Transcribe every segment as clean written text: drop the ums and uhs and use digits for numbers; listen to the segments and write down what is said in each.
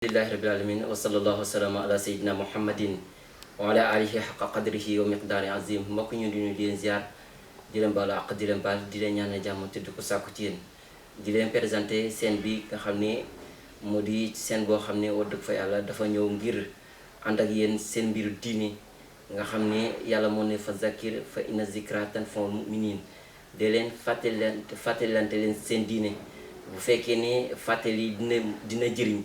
Alhamdulillahi rabbil alamin wa sallallahu wasallam ala sayyidina muhammadin wa ala alihi haqqa qadrihi wa miqdaari azim. Mbokk ñu di leen ziar di leen baalu àq di leen baal di leen ñaanal jàmm te di ko sàkku ci yéen di leen présenté scène bi nga xam ne moo di scène boo xam ne wax dëgg fa yàlla dafa ñëw ngir ànd ak yéen seen mbiru diini nga xam ne yàlla moo ne fa zakir fa inna zikra tanfa'ul mu'minin de leen fàttalante leen seen diine bu fekkee ne fàttali dina jëriñ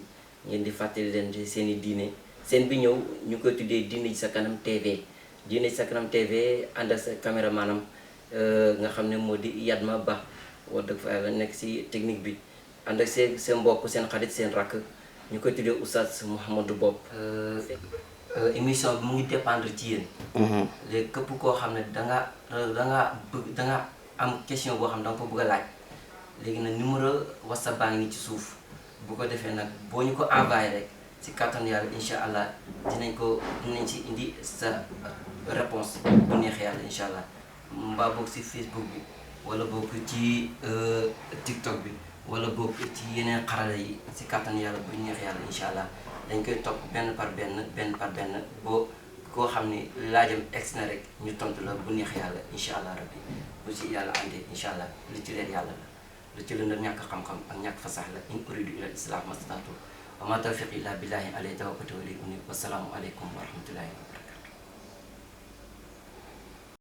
ngeen di fàttali leen seen i diine seen bi ñëw ñu koy tuddee Diine Ji Sa Kanam TV Diine Ji Sa Kanam TV ànd ak sa caméra maanaam nga xam ne moo di Yatma Ba wax dëgg fa yàlla nekk si technique bi ànd ak seen mbokk seen xarit seen rakk ñu koy tuddee Oustaz Mouhamadou Bopp. émission bi mu ngi dépendre ci yéen. léegi képp koo xam ne danga am question boo xam ne danga ko bëgg a laaj léegi nag numéro WhatsApp baa ngi nii ci suuf. bu ko defee nag boo ñu ko envoyé rek ci kattan yàlla incha allah dinañ ci indi sa réponse bu neexee yàlla incha allah mbaa boog ci Facebook bi wala boog ci TikTok bi wala boog ci yeneen xarala yi ci kattan yàlla bu neexee yàlla incha allah dañ koy topp benn par benn boo koo xam ne laajam egg na rek ñu tontu la bu neexee yàlla incha allah rabbi bu ci yàlla àndee incha allah li ci leen yàlla la. lu ci lëndëm ñàkk xam-xam ak ñàkk fasax la in uridu ila islam mastataatu wa ma tawfiqi illa billahi alayhi tawakkaltu wa ilayhi unib. Wasalaamu aleykum wa rahmatullahi wa barakatuh.